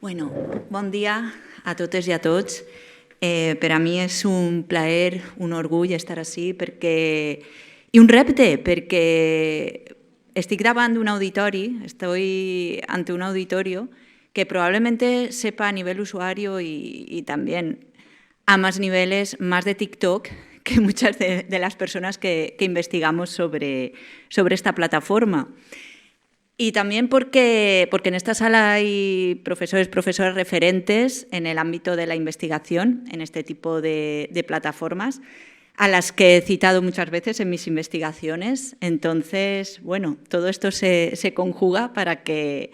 Bueno, bon dia a totes i a tots. Per a mi és un plaer, un orgull estar ací i un repte, perquè estic davant d'un auditori, estoy ante un auditorio que probablemente sepa a nivel usuario y también a más niveles, más de TikTok que muchas de las personas que investigamos sobre esta plataforma. Y también porque en esta sala hay profesoras referentes en el ámbito de la investigación, en este tipo de plataformas, a las que he citado muchas veces en mis investigaciones. Entonces, bueno, todo esto se conjuga para que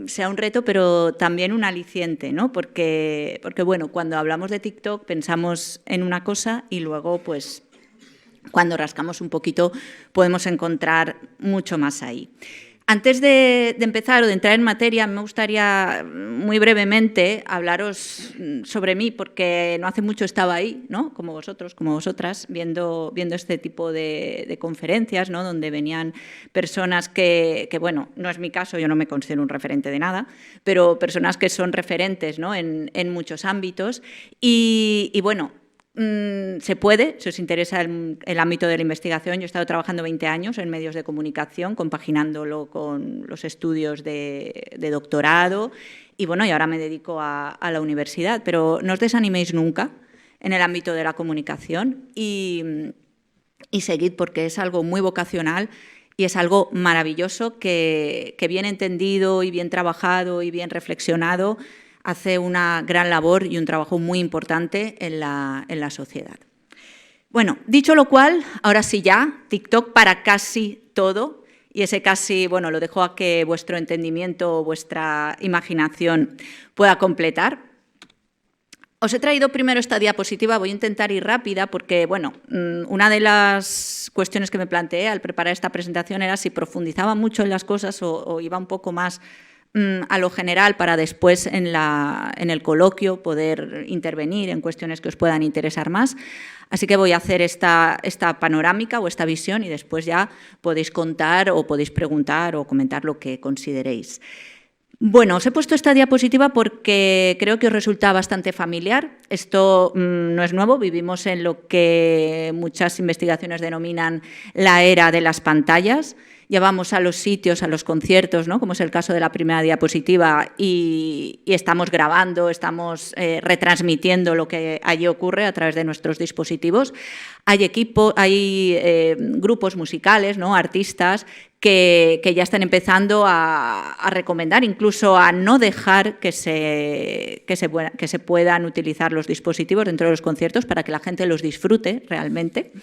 sea un reto, pero también un aliciente, ¿no? Porque, bueno, cuando hablamos de TikTok pensamos en una cosa y luego, pues, cuando rascamos un poquito podemos encontrar mucho más ahí. Antes de empezar o de entrar en materia, me gustaría muy brevemente hablaros sobre mí, porque no hace mucho estaba ahí, ¿no? Como vosotros, como vosotras, viendo este tipo de conferencias, ¿no? Donde venían personas que, bueno, no es mi caso, yo no me considero un referente de nada, pero personas que son referentes, ¿no? en muchos ámbitos y bueno, se puede, si os interesa el ámbito de la investigación. Yo he estado trabajando 20 años en medios de comunicación, compaginándolo con los estudios de doctorado y, bueno, y ahora me dedico a la universidad. Pero no os desaniméis nunca en el ámbito de la comunicación y seguid, porque es algo muy vocacional y es algo maravilloso que bien entendido y bien trabajado y bien reflexionado hace una gran labor y un trabajo muy importante en la sociedad. Bueno, dicho lo cual, ahora sí ya, TikTok para casi todo, y ese casi, bueno, lo dejo a que vuestro entendimiento o vuestra imaginación pueda completar. Os he traído primero esta diapositiva, voy a intentar ir rápida porque, bueno, una de las cuestiones que me planteé al preparar esta presentación era si profundizaba mucho en las cosas o iba un poco más a lo general para después en el coloquio poder intervenir en cuestiones que os puedan interesar más. Así que voy a hacer esta panorámica o esta visión y después ya podéis contar o podéis preguntar o comentar lo que consideréis. Bueno, os he puesto esta diapositiva porque creo que os resulta bastante familiar. Esto no es nuevo, vivimos en lo que muchas investigaciones denominan la era de las pantallas. Ya vamos a los sitios, a los conciertos, ¿no? Como es el caso de la primera diapositiva, y estamos grabando, estamos retransmitiendo lo que allí ocurre a través de nuestros dispositivos. Hay grupos musicales, ¿no? Artistas que ya están empezando a recomendar, incluso a no dejar que se puedan utilizar los dispositivos dentro de los conciertos para que la gente los disfrute realmente.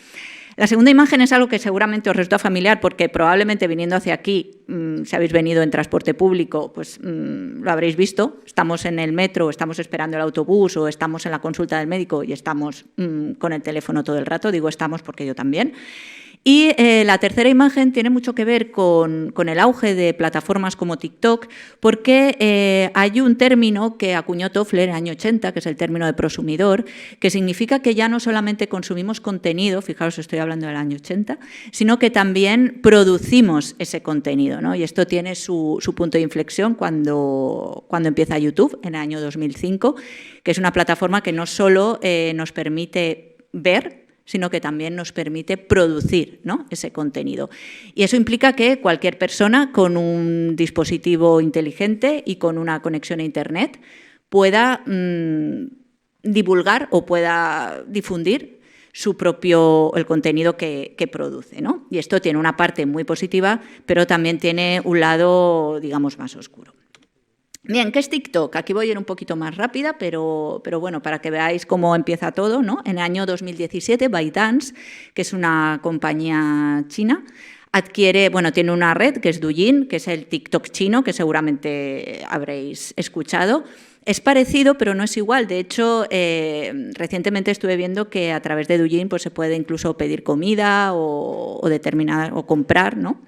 La segunda imagen es algo que seguramente os resulta familiar porque probablemente viniendo hacia aquí, si habéis venido en transporte público, pues lo habréis visto. Estamos en el metro, estamos esperando el autobús o estamos en la consulta del médico y estamos con el teléfono todo el rato. Digo estamos porque yo también. Y la tercera imagen tiene mucho que ver con el auge de plataformas como TikTok, porque hay un término que acuñó Toffler en el año 80, que es el término de prosumidor, que significa que ya no solamente consumimos contenido, fijaros, estoy hablando del año 80, sino que también producimos ese contenido, ¿no? Y esto tiene su punto de inflexión cuando empieza YouTube, en el año 2005, que es una plataforma que no solo nos permite ver, sino que también nos permite producir, ¿no? Ese contenido. Y eso implica que cualquier persona con un dispositivo inteligente y con una conexión a Internet pueda divulgar o pueda difundir el contenido que produce, ¿no? Y esto tiene una parte muy positiva, pero también tiene un lado, digamos, más oscuro. Bien, ¿qué es TikTok? Aquí voy a ir un poquito más rápida, pero bueno, para que veáis cómo empieza todo, ¿no? En el año 2017, ByteDance, que es una compañía china, tiene una red que es Douyin, que es el TikTok chino, que seguramente habréis escuchado. Es parecido, pero no es igual. De hecho, recientemente estuve viendo que a través de Douyin pues, se puede incluso pedir comida o comprar, ¿no?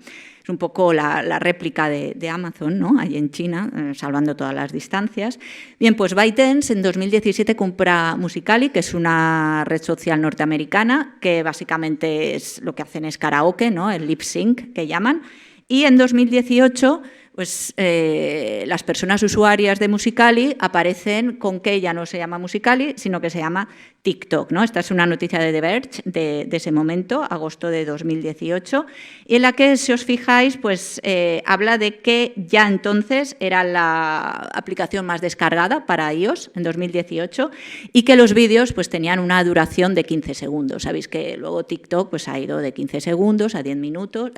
Es un poco la réplica de Amazon, ¿no? Allí en China, salvando todas las distancias. Bien, pues ByteDance en 2017 compra Musical.ly, que es una red social norteamericana, que básicamente lo que hacen es karaoke, ¿no? El lip sync que llaman. Y en 2018 pues las personas usuarias de Musical.ly aparecen con que ya no se llama Musical.ly, sino que se llama TikTok, ¿no? Esta es una noticia de The Verge de ese momento, agosto de 2018, y en la que, si os fijáis, pues habla de que ya entonces era la aplicación más descargada para iOS en 2018 y que los vídeos pues tenían una duración de 15 segundos. Sabéis que luego TikTok pues ha ido de 15 segundos a 10 minutos,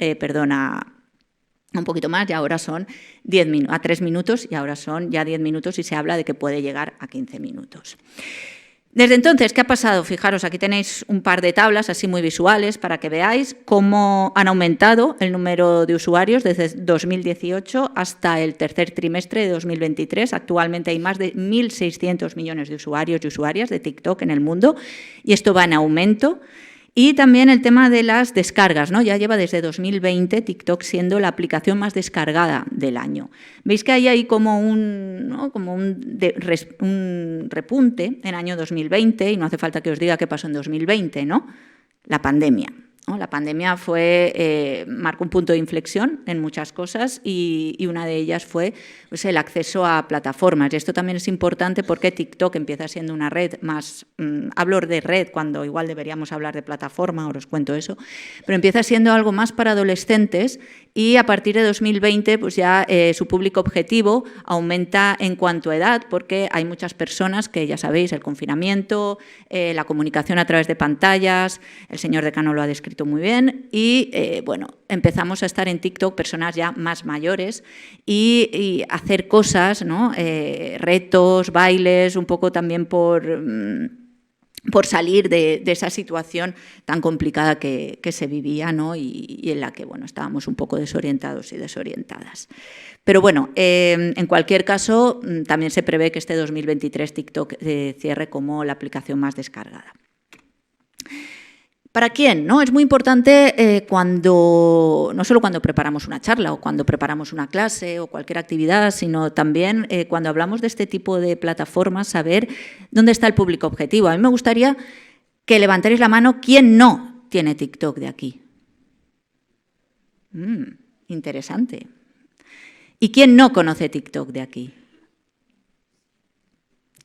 un poquito más, y ahora son 3 minutos y ahora son ya 10 minutos y se habla de que puede llegar a 15 minutos. Desde entonces, ¿qué ha pasado? Fijaros, aquí tenéis un par de tablas así muy visuales para que veáis cómo han aumentado el número de usuarios desde 2018 hasta el tercer trimestre de 2023. Actualmente hay más de 1.600 millones de usuarios y usuarias de TikTok en el mundo y esto va en aumento. Y también el tema de las descargas, ¿no? Ya lleva desde 2020 TikTok siendo la aplicación más descargada del año. Veis que hay ahí como un repunte en el año 2020, y no hace falta que os diga qué pasó en 2020, ¿no? La pandemia, ¿no? La pandemia marcó un punto de inflexión en muchas cosas y una de ellas fue pues, el acceso a plataformas. Y esto también es importante porque TikTok empieza siendo una red más... hablo de red cuando igual deberíamos hablar de plataforma, ahora os cuento eso, pero empieza siendo algo más para adolescentes y a partir de 2020 pues ya su público objetivo aumenta en cuanto a edad porque hay muchas personas que, ya sabéis, el confinamiento, la comunicación a través de pantallas, el señor decano lo ha descrito muy bien y bueno, empezamos a estar en TikTok personas ya más mayores y hacer cosas, ¿no? Retos, bailes, un poco también por salir de esa situación tan complicada que se vivía, ¿no? y en la que bueno, estábamos un poco desorientados y desorientadas. Pero bueno, en cualquier caso, también se prevé que este 2023 TikTok cierre como la aplicación más descargada. ¿Para quién? ¿No? Es muy importante no solo cuando preparamos una charla o cuando preparamos una clase o cualquier actividad, sino también cuando hablamos de este tipo de plataformas, saber dónde está el público objetivo. A mí me gustaría que levantarais la mano quién no tiene TikTok de aquí. Interesante. ¿Y quién no conoce TikTok de aquí?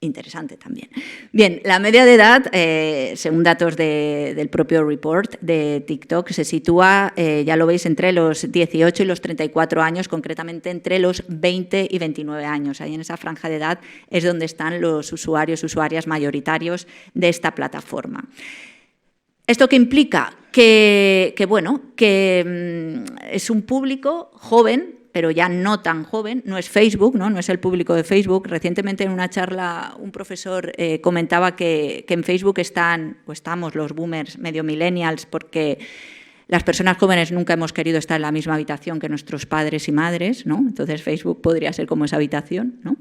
Interesante también. Bien, la media de edad, según datos del propio report de TikTok, se sitúa, ya lo veis, entre los 18 y los 34 años, concretamente entre los 20 y 29 años. Ahí en esa franja de edad es donde están los usuarios, usuarias mayoritarios de esta plataforma. ¿Esto qué implica? Que es un público joven, pero ya no tan joven, no es Facebook, no es el público de Facebook. Recientemente en una charla un profesor comentaba que en Facebook estamos los boomers, medio millennials, porque las personas jóvenes nunca hemos querido estar en la misma habitación que nuestros padres y madres, ¿no? Entonces Facebook podría ser como esa habitación, ¿no?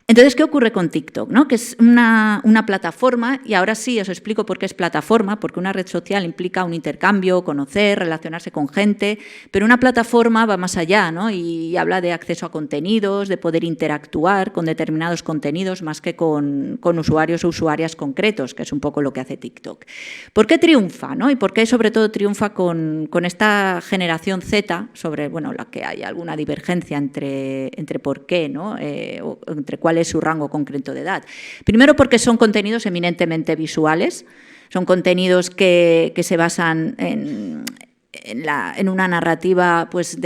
Entonces, ¿qué ocurre con TikTok? ¿No? Que es una plataforma, y ahora sí os explico por qué es plataforma, porque una red social implica un intercambio, conocer, relacionarse con gente, pero una plataforma va más allá, ¿no? Y habla de acceso a contenidos, de poder interactuar con determinados contenidos más que con usuarios o usuarias concretos, que es un poco lo que hace TikTok. ¿Por qué triunfa? ¿No? Y por qué sobre todo triunfa con esta generación Z, sobre la que hay alguna divergencia entre por qué, ¿no? Entre cuál es su rango concreto de edad. Primero porque son contenidos eminentemente visuales, son contenidos que se basan en una narrativa pues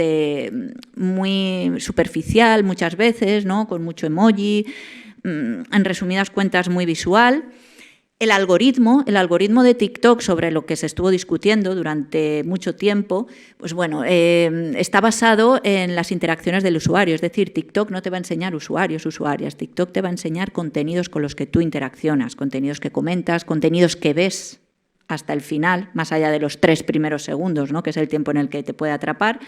muy superficial muchas veces, ¿no? Con mucho emoji, en resumidas cuentas muy visual. El algoritmo de TikTok, sobre lo que se estuvo discutiendo durante mucho tiempo, pues está basado en las interacciones del usuario. Es decir, TikTok no te va a enseñar usuarios, usuarias. TikTok te va a enseñar contenidos con los que tú interaccionas, contenidos que comentas, contenidos que ves hasta el final, más allá de los 3 primeros segundos, ¿no? Que es el tiempo en el que te puede atrapar,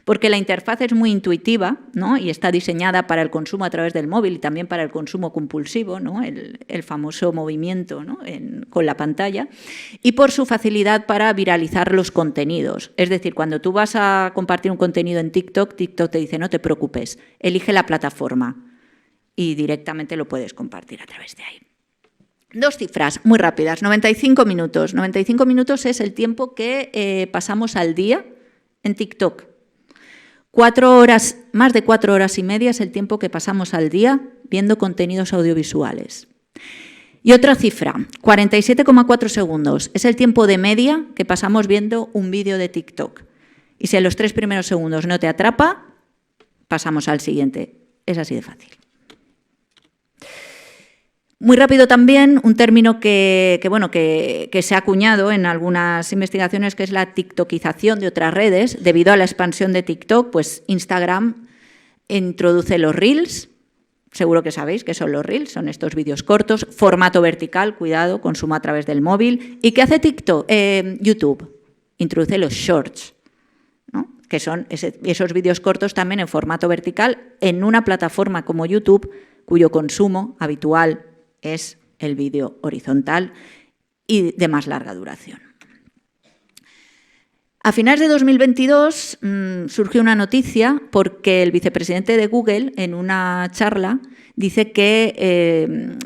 porque la interfaz es muy intuitiva, ¿no? Y está diseñada para el consumo a través del móvil y también para el consumo compulsivo, ¿no? El famoso movimiento, ¿no? Con la pantalla, y por su facilidad para viralizar los contenidos. Es decir, cuando tú vas a compartir un contenido en TikTok, TikTok te dice no te preocupes, elige la plataforma y directamente lo puedes compartir a través de ahí. 2 cifras muy rápidas, 95 minutos. 95 minutos es el tiempo que pasamos al día en TikTok. más de 4 horas y media es el tiempo que pasamos al día viendo contenidos audiovisuales. Y otra cifra, 47,4 segundos, es el tiempo de media que pasamos viendo un vídeo de TikTok. Y si en los 3 primeros segundos no te atrapa, pasamos al siguiente. Es así de fácil. Muy rápido también, un término que se ha acuñado en algunas investigaciones, que es la tiktokización de otras redes. Debido a la expansión de TikTok, pues Instagram introduce los Reels. Seguro que sabéis qué son los Reels, son estos vídeos cortos, formato vertical, cuidado, consumo a través del móvil. ¿Y qué hace YouTube? Introduce los Shorts, ¿no? Que son esos vídeos cortos también en formato vertical en una plataforma como YouTube, cuyo consumo habitual es el vídeo horizontal y de más larga duración. A finales de 2022 surgió una noticia porque el vicepresidente de Google, en una charla, dice que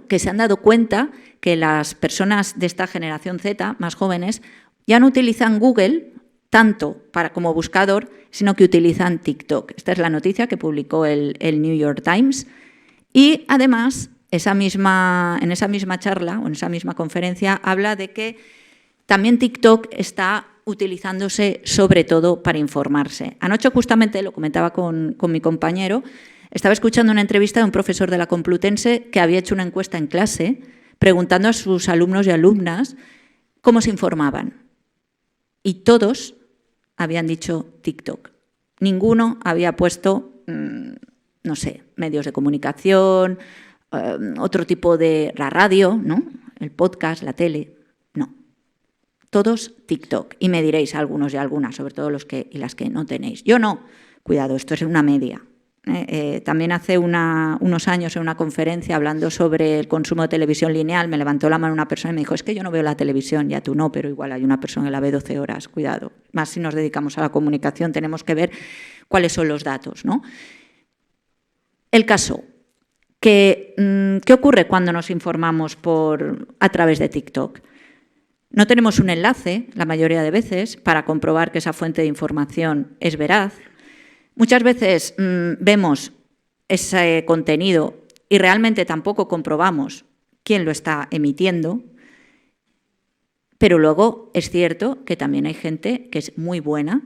se han dado cuenta que las personas de esta generación Z, más jóvenes, ya no utilizan Google tanto como buscador, sino que utilizan TikTok. Esta es la noticia que publicó el New York Times. Y además, en esa misma charla o en esa misma conferencia habla de que también TikTok está utilizándose sobre todo para informarse. Anoche justamente, lo comentaba con mi compañero, estaba escuchando una entrevista de un profesor de la Complutense que había hecho una encuesta en clase preguntando a sus alumnos y alumnas cómo se informaban. Y todos habían dicho TikTok. Ninguno había puesto, no sé, medios de comunicación, otro tipo de la radio, ¿no? El podcast, la tele, no. Todos TikTok. Y me diréis algunos y algunas, sobre todo los que y las que no tenéis. Yo no. Cuidado, esto es una media. También hace unos años en una conferencia hablando sobre el consumo de televisión lineal, me levantó la mano una persona y me dijo, es que yo no veo la televisión, ya tú no, pero igual hay una persona que la ve 12 horas, cuidado. Más si nos dedicamos a la comunicación tenemos que ver cuáles son los datos, ¿no? El caso, ¿qué ocurre cuando nos informamos a través de TikTok? No tenemos un enlace, la mayoría de veces, para comprobar que esa fuente de información es veraz. Muchas veces vemos ese contenido y realmente tampoco comprobamos quién lo está emitiendo, pero luego es cierto que también hay gente que es muy buena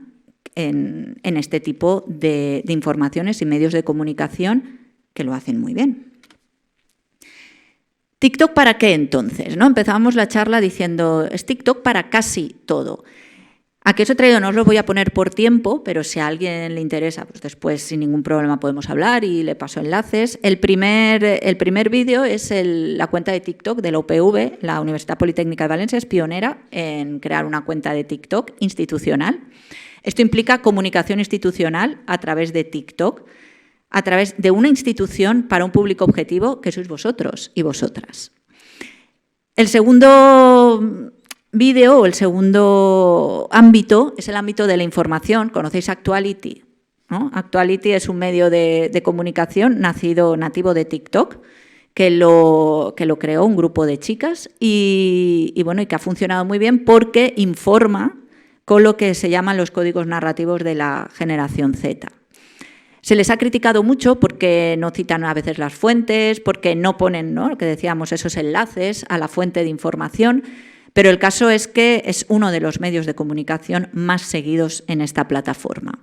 en este tipo de informaciones y medios de comunicación que lo hacen muy bien. ¿TikTok para qué entonces? ¿No? Empezábamos la charla diciendo, es TikTok para casi todo. ¿A qué os he traído? No os lo voy a poner por tiempo, pero si a alguien le interesa, pues después sin ningún problema podemos hablar y le paso enlaces. El primer vídeo es la cuenta de TikTok de la UPV, la Universidad Politécnica de Valencia, es pionera en crear una cuenta de TikTok institucional. Esto implica comunicación institucional a través de TikTok, a través de una institución para un público objetivo que sois vosotros y vosotras. El segundo vídeo o el segundo ámbito es el ámbito de la información. ¿Conocéis Actuality? ¿No? Actuality es un medio de comunicación nativo de TikTok que lo creó un grupo de chicas y que ha funcionado muy bien porque informa con lo que se llaman los códigos narrativos de la generación Z. Se les ha criticado mucho porque no citan a veces las fuentes, porque no ponen, ¿no?, lo que decíamos, esos enlaces a la fuente de información, pero el caso es que es uno de los medios de comunicación más seguidos en esta plataforma.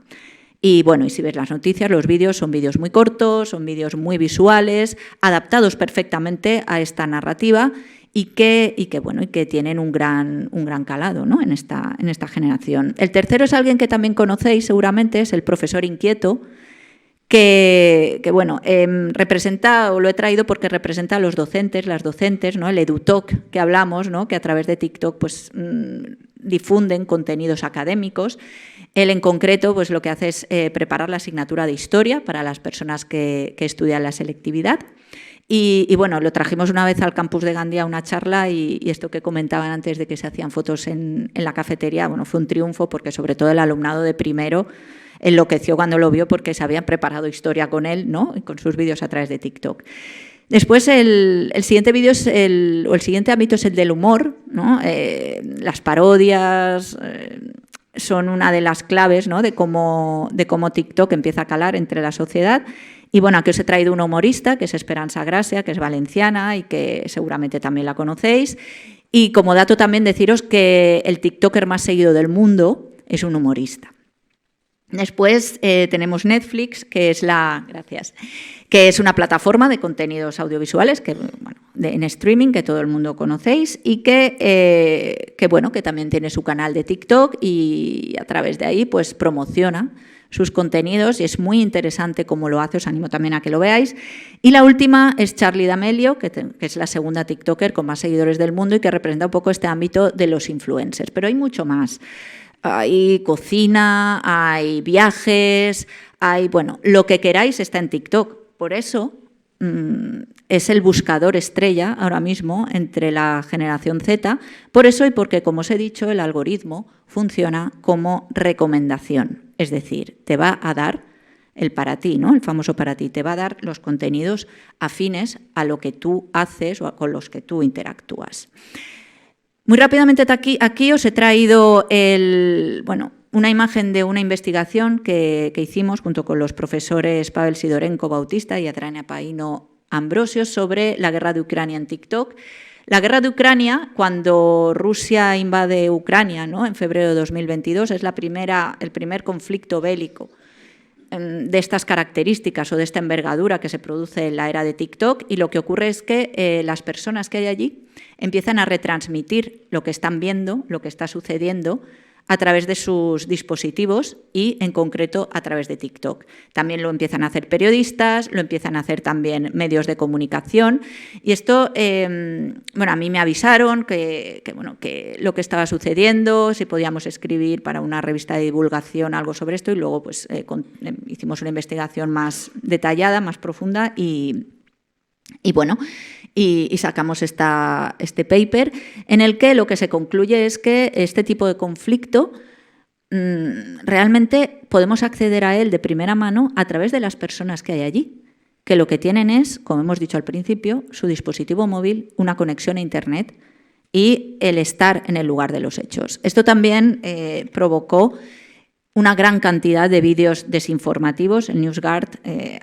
Y si ves las noticias, los vídeos son vídeos muy cortos, son vídeos muy visuales, adaptados perfectamente a esta narrativa y que tienen un gran calado, ¿no?, en esta generación. El tercero es alguien que también conocéis seguramente, es el profesor inquieto, que representa, o lo he traído porque representa a los docentes, las docentes, ¿no?, el EduTalk que hablamos, ¿no?, que a través de TikTok difunden contenidos académicos. Él en concreto lo que hace es preparar la asignatura de Historia para las personas que estudian la selectividad. Y lo trajimos una vez al campus de Gandía a una charla y esto que comentaban antes de que se hacían fotos en la cafetería, fue un triunfo porque sobre todo el alumnado de primero enloqueció cuando lo vio porque se habían preparado historia con él, ¿no?, y con sus vídeos a través de TikTok. Después el siguiente vídeo el siguiente ámbito es el del humor, ¿no? Las parodias, son una de las claves, ¿no?, de cómo TikTok empieza a calar entre la sociedad. Y bueno, aquí os he traído una humorista, que es Esperanza Gracia, que es valenciana y que seguramente también la conocéis. Y como dato también deciros que el TikToker más seguido del mundo es un humorista. Después tenemos Netflix, que es que es una plataforma de contenidos audiovisuales que, bueno, en streaming, que todo el mundo conocéis, y que también tiene su canal de TikTok y a través de ahí pues promociona sus contenidos y es muy interesante cómo lo hace, os animo también a que lo veáis. Y la última es Charli D'Amelio, que es la segunda TikToker con más seguidores del mundo y que representa un poco este ámbito de los influencers, pero hay mucho más. Hay cocina, hay viajes, bueno, lo que queráis está en TikTok. Por eso es el buscador estrella ahora mismo entre la generación Z. Por eso y porque, como os he dicho, el algoritmo funciona como recomendación. Es decir, te va a dar el para ti, ¿no?, el famoso para ti. Te va a dar los contenidos afines a lo que tú haces o con los que tú interactúas. Muy rápidamente aquí os he traído una imagen de una investigación que hicimos junto con los profesores Pavel Sidorenko Bautista y Adrania Paino Ambrosio sobre la guerra de Ucrania en TikTok. La guerra de Ucrania, cuando Rusia invade Ucrania, ¿no?, en febrero de 2022, es el primer conflicto bélico de estas características o de esta envergadura que se produce en la era de TikTok, y lo que ocurre es que las personas que hay allí empiezan a retransmitir lo que están viendo, lo que está sucediendo, a través de sus dispositivos y, en concreto, a través de TikTok. También lo empiezan a hacer periodistas, lo empiezan a hacer también medios de comunicación. Y esto, a mí me avisaron que lo que estaba sucediendo, si podíamos escribir para una revista de divulgación algo sobre esto, y luego pues, hicimos una investigación más detallada, más profunda y sacamos este paper en el que lo que se concluye es que este tipo de conflicto realmente podemos acceder a él de primera mano a través de las personas que hay allí, que lo que tienen es, como hemos dicho al principio, su dispositivo móvil, una conexión a Internet y el estar en el lugar de los hechos. Esto también provocó una gran cantidad de vídeos desinformativos. El NewsGuard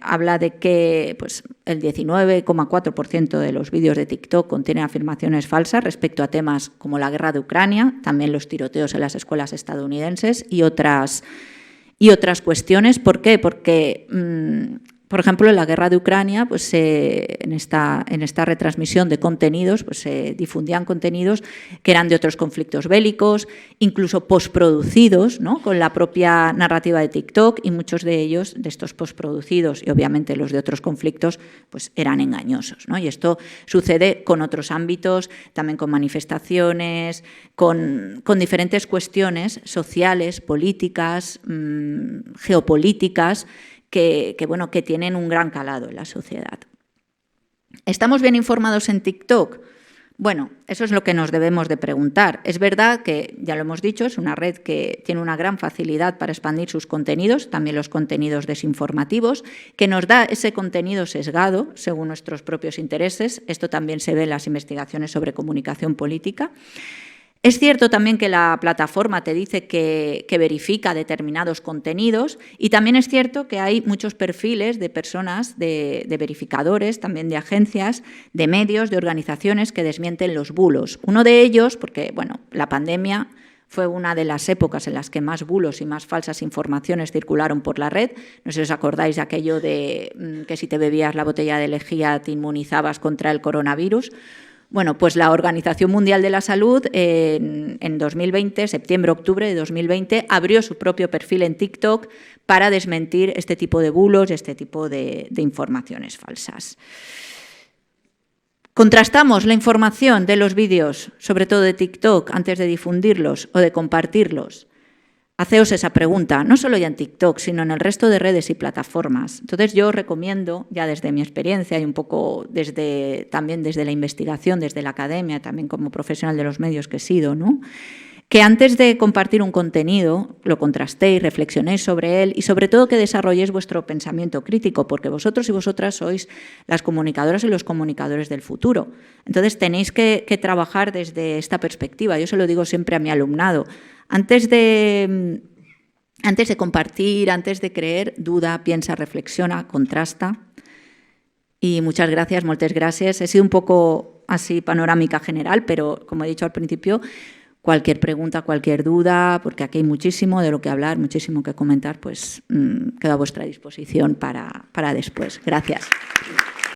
habla de que pues, el 19,4% de los vídeos de TikTok contienen afirmaciones falsas respecto a temas como la guerra de Ucrania, también los tiroteos en las escuelas estadounidenses y otras cuestiones. ¿Por qué? Porque, por ejemplo, en la guerra de Ucrania, pues, en esta retransmisión de contenidos, pues, se difundían contenidos que eran de otros conflictos bélicos, incluso postproducidos, ¿no?, con la propia narrativa de TikTok, y muchos de ellos, de estos postproducidos y obviamente los de otros conflictos, pues eran engañosos, ¿no? Y esto sucede con otros ámbitos, también con manifestaciones, con diferentes cuestiones sociales, políticas, geopolíticas, que tienen un gran calado en la sociedad. ¿Estamos bien informados en TikTok? Bueno, eso es lo que nos debemos de preguntar. Es verdad que, ya lo hemos dicho, es una red que tiene una gran facilidad para expandir sus contenidos, también los contenidos desinformativos, que nos da ese contenido sesgado según nuestros propios intereses. Esto también se ve en las investigaciones sobre comunicación política. Es cierto también que la plataforma te dice que verifica determinados contenidos, y también es cierto que hay muchos perfiles de personas, de verificadores, también de agencias, de medios, de organizaciones que desmienten los bulos. Uno de ellos, porque la pandemia fue una de las épocas en las que más bulos y más falsas informaciones circularon por la red. No sé si os acordáis de aquello de que si te bebías la botella de lejía te inmunizabas contra el coronavirus. Bueno, pues la Organización Mundial de la Salud en 2020, septiembre-octubre de 2020, abrió su propio perfil en TikTok para desmentir este tipo de bulos, este tipo de informaciones falsas. Contrastamos la información de los vídeos, sobre todo de TikTok, antes de difundirlos o de compartirlos. Haceos esa pregunta, no solo ya en TikTok, sino en el resto de redes y plataformas. Entonces yo os recomiendo, ya desde mi experiencia y un poco también desde la investigación, desde la academia, también como profesional de los medios que he sido, ¿no?, que antes de compartir un contenido lo contrastéis, reflexionéis sobre él y sobre todo que desarrolléis vuestro pensamiento crítico, porque vosotros y vosotras sois las comunicadoras y los comunicadores del futuro. Entonces tenéis que trabajar desde esta perspectiva. Yo se lo digo siempre a mi alumnado. Antes de compartir, antes de creer, duda, piensa, reflexiona, contrasta. Y muchas gracias, moltes gràcies. He sido un poco así panorámica general, pero como he dicho al principio, cualquier pregunta, cualquier duda, porque aquí hay muchísimo de lo que hablar, muchísimo que comentar, pues quedo a vuestra disposición para después. Gracias.